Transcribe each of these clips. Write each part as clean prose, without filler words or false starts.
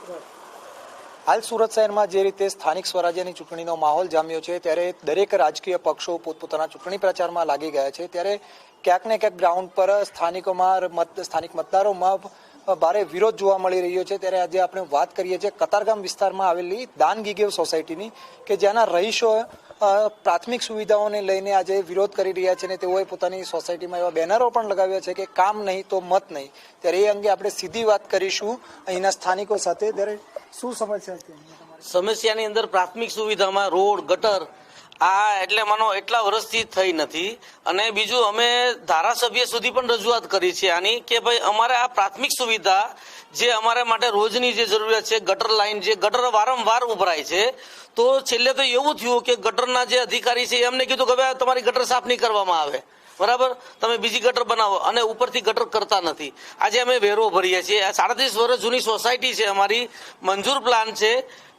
હાલ સુરત શહેરમાં જે રીતે સ્થાનિક સ્વરાજ્યની ચૂંટણીનો માહોલ જામ્યો છે ત્યારે દરેક રાજકીય પક્ષો પોતપોતાના ચૂંટણી પ્રચારમાં લાગી ગયા છે ત્યારે ક્યાંક ને ક્યાંક ગ્રાઉન્ડ પર સ્થાનિક મતદારોમાં ભારે વિરોધ જોવા મળી રહ્યો છે। ત્યારે આજે આપણે વાત કરીએ છીએ કતારગામ વિસ્તારમાં આવેલી દાન ગીગેવ સોસાયટીની કે જ્યાંના રહીશો પ્રાથમિક સુવિધાઓને લઈને આજે વિરોધ કરી રહ્યા છે અને તેઓએ પોતાની સોસાયટીમાં એવા બેનરો પણ લગાવ્યા છે કે કામ નહીં તો મત નહીં। ત્યારે એ અંગે આપણે સીધી વાત કરીશું અહીંના સ્થાનિકો સાથે। ત્યારે શું સમસ્યા છે? સમસ્યાની અંદર પ્રાથમિક સુવિધામાં રોડ ગટર આ એટલે માનો એટલા વર્ષથી થઈ નથી અને બીજું અમે ધારાસભ્ય સુધી પણ રજૂઆત કરી છે આની કે ભાઈ અમારે આ પ્રાથમિક સુવિધા જે અમારા માટે રોજની જે જરૂરિયાત છે ગટર લાઈન જે ગટર વારંવાર ઉભરાય છે તો છેલ્લે તો એવું થયું કે ગટરના જે અધિકારી છે એમને કીધું કે હવે તમારી ગટર સાફ નહીં કરવામાં આવે, બરાબર, તમે બીજી ગટર બનાવો અને ઉપરથી ગટર કરતા નથી। આજે અમે વેરો ભરીએ છીએ। 37 વર્ષ જૂની સોસાયટી છે, અમારી મંજૂર પ્લાન છે,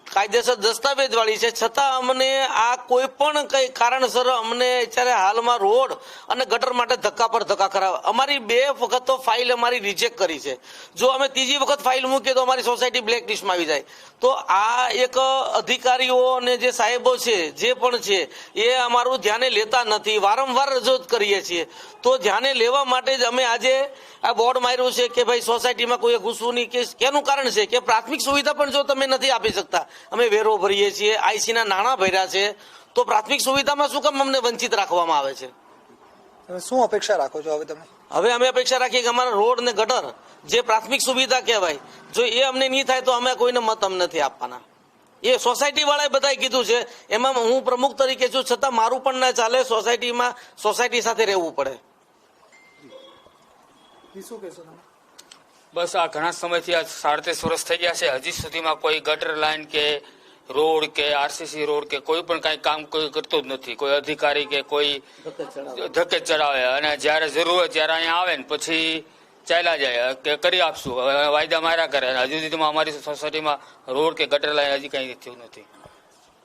કાયદેસર દસ્તાવેજ વાળી છે, છતાં અમને આ કોઈ પણ કઈ કારણસર અમને અત્યારે હાલમાં રોડ અને ગટર માટે ધક્કા પર ધક્કા કરાવે। અમારી 2 વખત તો ફાઇલ અમારી રિજેક્ટ કરી છે। જો અમે ત્રીજી વખત ફાઇલ મૂકીએ તો અમારી સોસાયટી બ્લેક લિસ્ટમાં આવી જાય। તો આ એક અધિકારીઓ અને જે સાહેબો છે જે પણ છે એ અમારું ધ્યાને લેતા નથી, વારંવાર રજૂઆત કરીએ છીએ। તો ધ્યાને લેવા માટે જ અમે આજે આ બોર્ડ માર્યું છે કે ભાઈ સોસાયટીમાં કોઈ ઘૂસવું નહીં। કે એનું કારણ છે કે પ્રાથમિક સુવિધા પણ જો તમે નથી આપી શકતા, અમે વેરો ભરીએ છીએ, આઈસીના નાણાં ભર્યા છે, તો પ્રાથમિક સુવિધામાં શું કામ અમને વંચિત રાખવામાં આવે છે? શું અપેક્ષા રાખો છો હવે તમે? હવે અમે અપેક્ષા રાખીએ કે અમારા રોડ ને ગટર જે પ્રાથમિક સુવિધા કહેવાય, જો એ અમને નહીં થાય તો અમે કોઈને મત નથી આપવાના। એ સોસાયટી વાળાએ બધાએ કીધું છે, એમાં હું પ્રમુખ તરીકે છું, છતાં મારું પણ ના ચાલે, સોસાયટીમાં સોસાયટી સાથે રહેવું પડે। શું કહેશો તમે? બસ આ ઘણા સમયથી આ 37 વર્ષ થઈ ગયા છે, હજી સુધીમાં કોઈ ગટર લાઈન કે રોડ કે આરસીસી રોડ કે કોઈ પણ કઈ કામ કોઈ કરતું જ નથી। કોઈ અધિકારી કે કોઈ ધક્કે ચડાવે અને જયારે જરૂર હોય ત્યારે અહીંયા આવે ને પછી ચાલ્યા જાય કે કરી આપશું, વાયદા માર્યા કરે। હજુ સુધીમાં અમારી સોસાયટીમાં રોડ કે ગટર લાઈન હજી કઈ થયું નથી।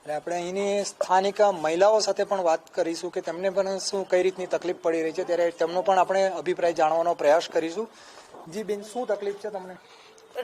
એટલે આપણે અહીંની સ્થાનિક મહિલાઓ સાથે પણ વાત કરીશું કે તેમને પણ શું કઈ રીતની તકલીફ પડી રહી છે, ત્યારે તેમનો પણ આપણે અભિપ્રાય જાણવાનો પ્રયાસ કરીશું। જી બેન, શું તકલીફ છે તમને?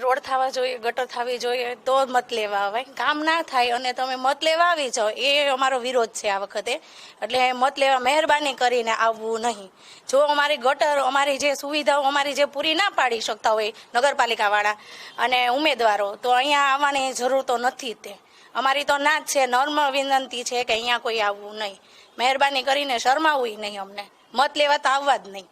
રોડ થવા જોઈએ, ગટર થવી જોઈએ તો મત લેવા આવે, કામ ના થાય અને તમે મત લેવા આવી જાઓ, એ અમારો વિરોધ છે આ વખતે। એટલે મત લેવા મહેરબાની કરીને આવવું નહીં। જો અમારી ગટર, અમારી જે સુવિધાઓ અમારી જે પૂરી ના પાડી શકતા હોય નગરપાલિકાવાળા અને ઉમેદવારો, તો અહીંયા આવવાની જરૂર તો નથી તે અમારી તો ના જ છે। નોર્મલ વિનંતી છે કે અહીંયા કોઈ આવવું નહીં, મહેરબાની કરીને શરમાવું નહીં, અમને મત લેવા તો આવવા જ નહીં।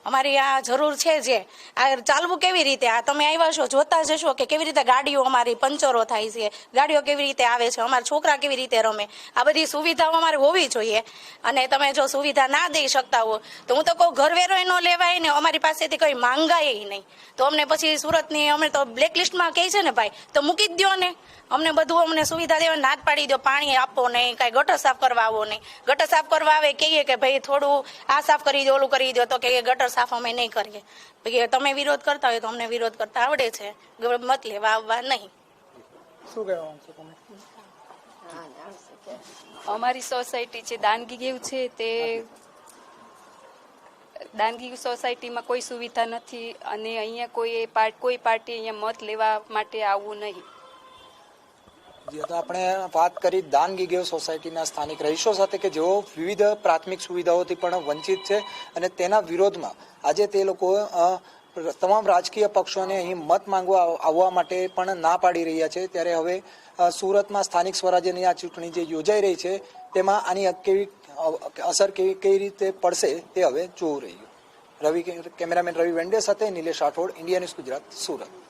અમારી આ જરૂર છે। જે આ ચાલવું કેવી રીતે? આ તમે આવ્યા છો, જોતા જશો કે કેવી રીતે ગાડીઓ અમારી પંચરો થાય છે, ગાડીઓ કેવી રીતે આવે છે, અમારા છોકરા કેવી રીતે રમે। આ બધી સુવિધાઓ અમારે હોવી જોઈએ અને તમે જો સુવિધા ના દઈ શકતા હો તો હું તો કહું ઘરવેરો ન લેવાય ને અમારી પાસેથી કોઈ માંગાય નહીં, તો અમને પછી સુરતની અમે તો બ્લેકલિસ્ટમાં કહે છે ને ભાઈ, તો મૂકી જ દો ને, અમને બધું અમને સુવિધા દેવા ના જ પાડી દો। પાણી આપો નહીં, કાંઈ ગટર સાફ કરવા આવો નહીં, ગટર સાફ કરવા આવે કહીએ કે ભાઈ થોડું આ સાફ કરી દો, ઓલું કરી દો, તો કે ગટર સાફ અમે નહીં કરીએ। ભાઈ તમે વિરોધ કરતા હોય તો અમને વિરોધ કરતા આવડે છે, મત લેવા આવવા નહીં। શું કહેવા માંગશો તમે? અમારી સોસાયટી છે દાનગીગેવ છે, તે દાનગીગેવ સોસાયટીમાં કોઈ સુવિધા નથી અને અહીંયા કોઈ પાર્ટી અહીંયા મત લેવા માટે આવવું નહીં। તો આપણે વાત કરી દાન ગીગેવ સોસાયટીના સ્થાનિક રહીશો સાથે કે જેઓ વિવિધ પ્રાથમિક સુવિધાઓથી પણ વંચિત છે અને તેના વિરોધમાં આજે તે લોકો તમામ રાજકીય પક્ષોને અહીં મત માંગવા આવવા માટે પણ ના પાડી રહ્યા છે। ત્યારે હવે સુરતમાં સ્થાનિક સ્વરાજ્યની આ ચૂંટણી જે યોજાઈ રહી છે તેમાં આની કેવી અસર કઈ રીતે પડશે તે હવે જોવું રહ્યું। કેમેરામેન રવિ વેંડે સાથે નિલેશ રાઠોડ, ઇન્ડિયા ન્યૂઝ ગુજરાત, સુરત।